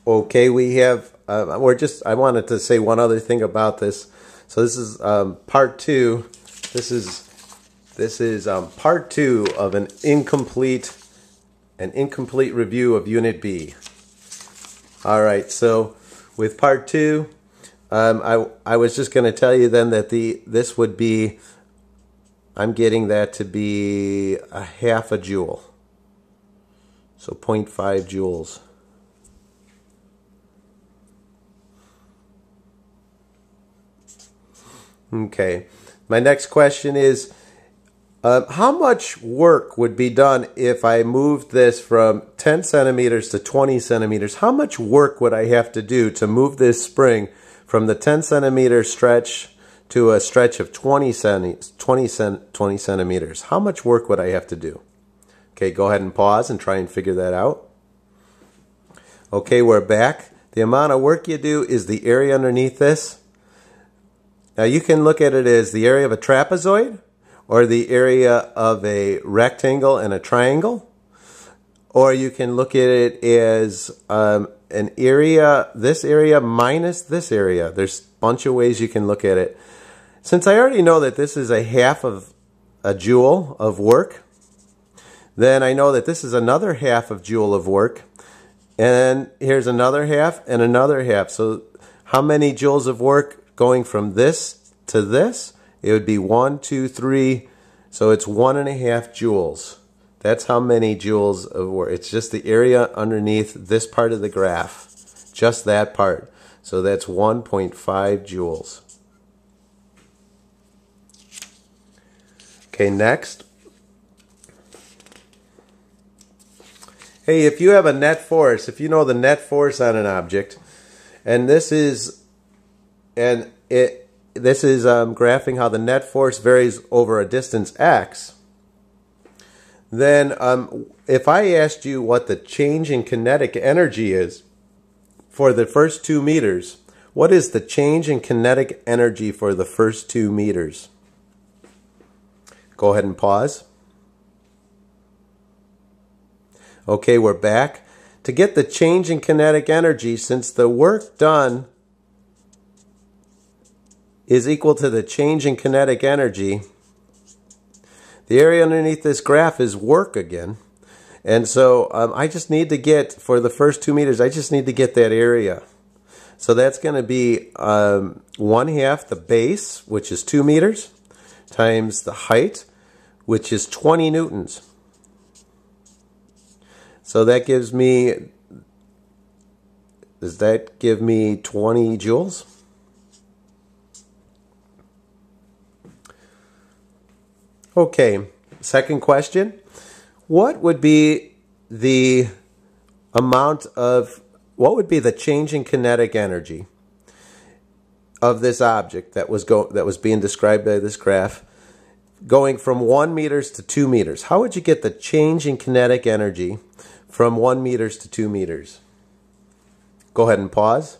Okay, we have, I wanted to say one other thing about this. So this is part two. This is part two of an incomplete review of Unit B. All right, so with part two, I was just going to tell you then that this would be, I'm getting that to be a half a joule. So 0.5 joules. Okay, my next question is, how much work would be done if I moved this from 10 centimeters to 20 centimeters? How much work would I have to do to move this spring from the 10 centimeter stretch to a stretch of 20 centimeters? How much work would I have to do? Okay, go ahead and pause and try and figure that out. Okay, we're back. The amount of work you do is the area underneath this. Now you can look at it as the area of a trapezoid, or the area of a rectangle and a triangle, or you can look at it as an area, this area minus this area. There's a bunch of ways you can look at it. Since I already know that this is a half of a joule of work, then I know that this is another half of joule of work, and here's another half and another half. So how many joules of work going from this to this? It would be 1, 2, 3, so it's 1.5 joules. That's how many joules of work. It's just the area underneath this part of the graph, just that part. So that's 1.5 joules. Okay, next. Hey, if you have a net force, if you know the net force on an object, and this is graphing how the net force varies over a distance x, then if I asked you what the change in kinetic energy is for the first 2 meters, what is the change in kinetic energy for the first 2 meters? Go ahead and pause. Okay, we're back. To get the change in kinetic energy, since the work done is equal to the change in kinetic energy, the area underneath this graph is work again. And so I just need to get, for the first 2 meters, I just need to get that area. So that's going to be 1/2 the base, which is 2 meters, times the height, which is 20 newtons. So that gives me, does that give me 20 joules? Okay, second question. What would be the change in kinetic energy of this object that was being described by this graph, going from 1 meters to 2 meters? How would you get the change in kinetic energy from 1 meters to 2 meters? Go ahead and pause.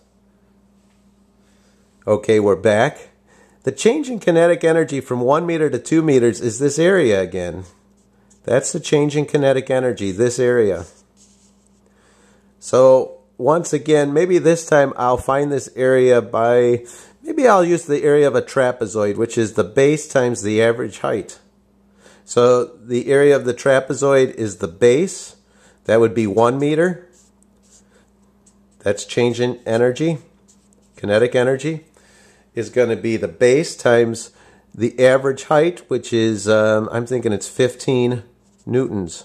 Okay, we're back. The change in kinetic energy from 1 meter to 2 meters is this area again. That's the change in kinetic energy, this area. So once again, maybe this time I'll find this area by, maybe I'll use the area of a trapezoid, which is the base times the average height. So the area of the trapezoid is the base. That would be 1 meter. That's change in energy, kinetic energy, is going to be the base times the average height, which is, I'm thinking it's 15 newtons.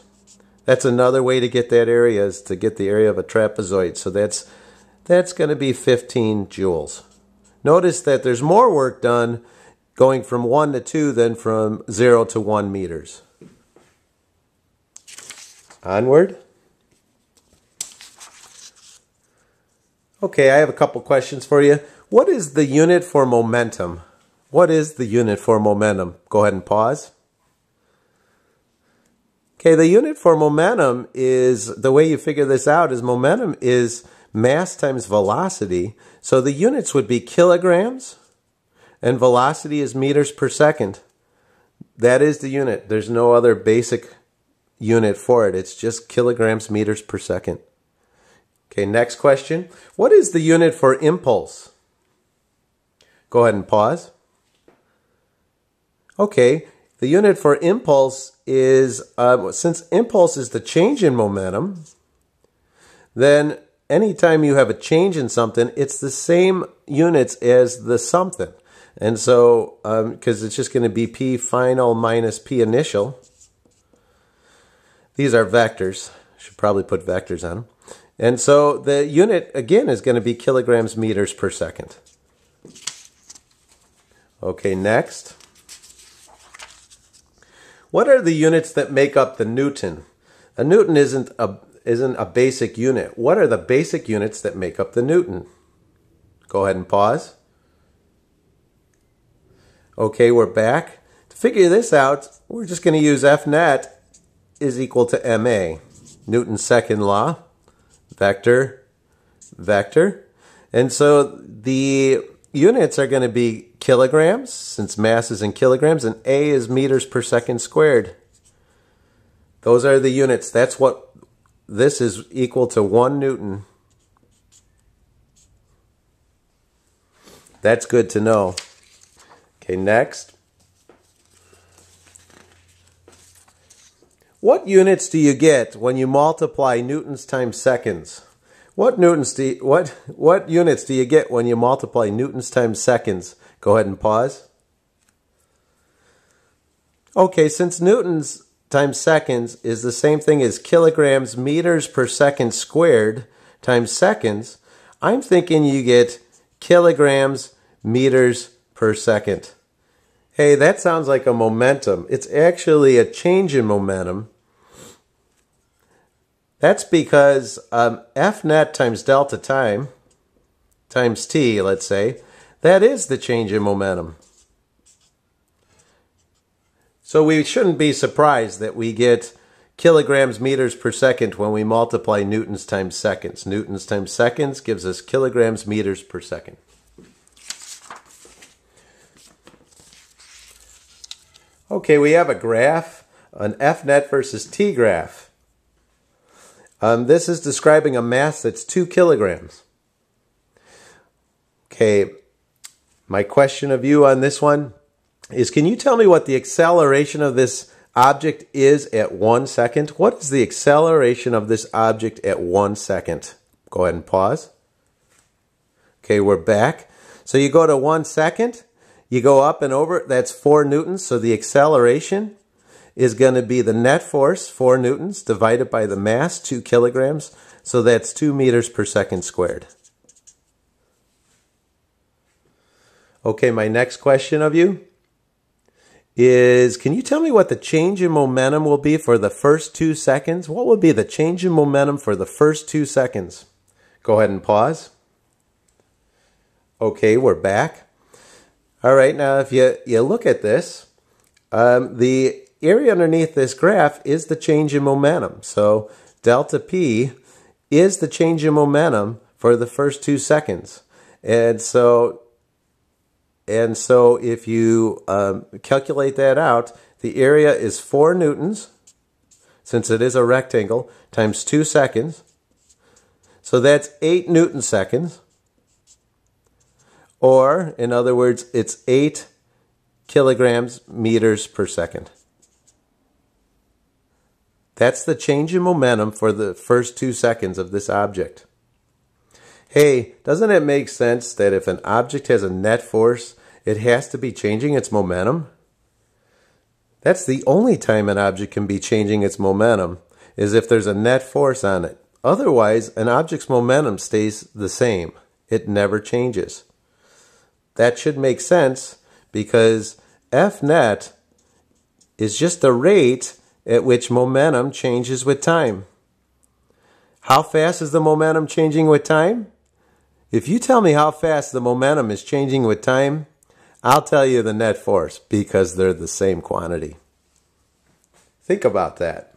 That's another way to get that area, is to get the area of a trapezoid. So that's going to be 15 joules. Notice that there's more work done going from 1 to 2 than from 0 to 1 meters. Onward. Okay, I have a couple questions for you. What is the unit for momentum? What is the unit for momentum? Go ahead and pause. Okay, the unit for momentum is, the way you figure this out is momentum is mass times velocity. So the units would be kilograms, and velocity is meters per second. That is the unit. There's no other basic unit for it. It's just kilograms meters per second. Okay, next question. What is the unit for impulse? Go ahead and pause. Okay, the unit for impulse is, since impulse is the change in momentum, then anytime you have a change in something, it's the same units as the something. And so, because it's just going to be P final minus P initial. These are vectors. Should probably put vectors on them. And so the unit, again, is going to be kilograms meters per second. Okay, next. What are the units that make up the Newton? A Newton isn't a basic unit. What are the basic units that make up the Newton? Go ahead and pause. Okay, we're back. To figure this out, we're just going to use F net is equal to ma. Newton's second law, vector, vector. And so the units are going to be kilograms, since mass is in kilograms, and A is meters per second squared. Those are the units. That's what this is equal to 1 Newton. That's good to know. Okay, next. What units do you get when you multiply newtons times seconds? What units do you get when you multiply newtons times seconds? Go ahead and pause. Okay, since newtons times seconds is the same thing as kilograms meters per second squared times seconds, I'm thinking you get kilograms meters per second. Hey, that sounds like a momentum. It's actually a change in momentum. That's because F net times delta time times t, let's say, that is the change in momentum. So we shouldn't be surprised that we get kilograms meters per second when we multiply newtons times seconds. Newtons times seconds gives us kilograms meters per second. Okay, we have a graph, an F net versus T graph. This is describing a mass that's 2 kilograms. Okay, my question of you on this one is, can you tell me what the acceleration of this object is at 1 second? What is the acceleration of this object at 1 second? Go ahead and pause. Okay, we're back. So you go to 1 second. You go up and over, that's 4 newtons, so the acceleration is going to be the net force, 4 newtons, divided by the mass, 2 kilograms, so that's 2 meters per second squared. Okay, my next question of you is, can you tell me what the change in momentum will be for the first 2 seconds? What would be the change in momentum for the first 2 seconds? Go ahead and pause. Okay, we're back. All right, now if you look at this, the area underneath this graph is the change in momentum. So delta P is the change in momentum for the first 2 seconds. And so if you calculate that out, the area is 4 newtons, since it is a rectangle, times 2 seconds. So that's 8 newton seconds. Or, in other words, it's 8 kilograms meters per second. That's the change in momentum for the first 2 seconds of this object. Hey, doesn't it make sense that if an object has a net force, it has to be changing its momentum? That's the only time an object can be changing its momentum, is if there's a net force on it. Otherwise, an object's momentum stays the same. It never changes. That should make sense because F net is just the rate at which momentum changes with time. How fast is the momentum changing with time? If you tell me how fast the momentum is changing with time, I'll tell you the net force because they're the same quantity. Think about that.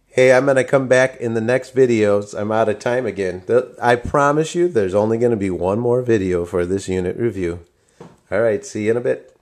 Hey, I'm going to come back in the next videos. I'm out of time again. I promise you there's only going to be one more video for this unit review. All right, see you in a bit.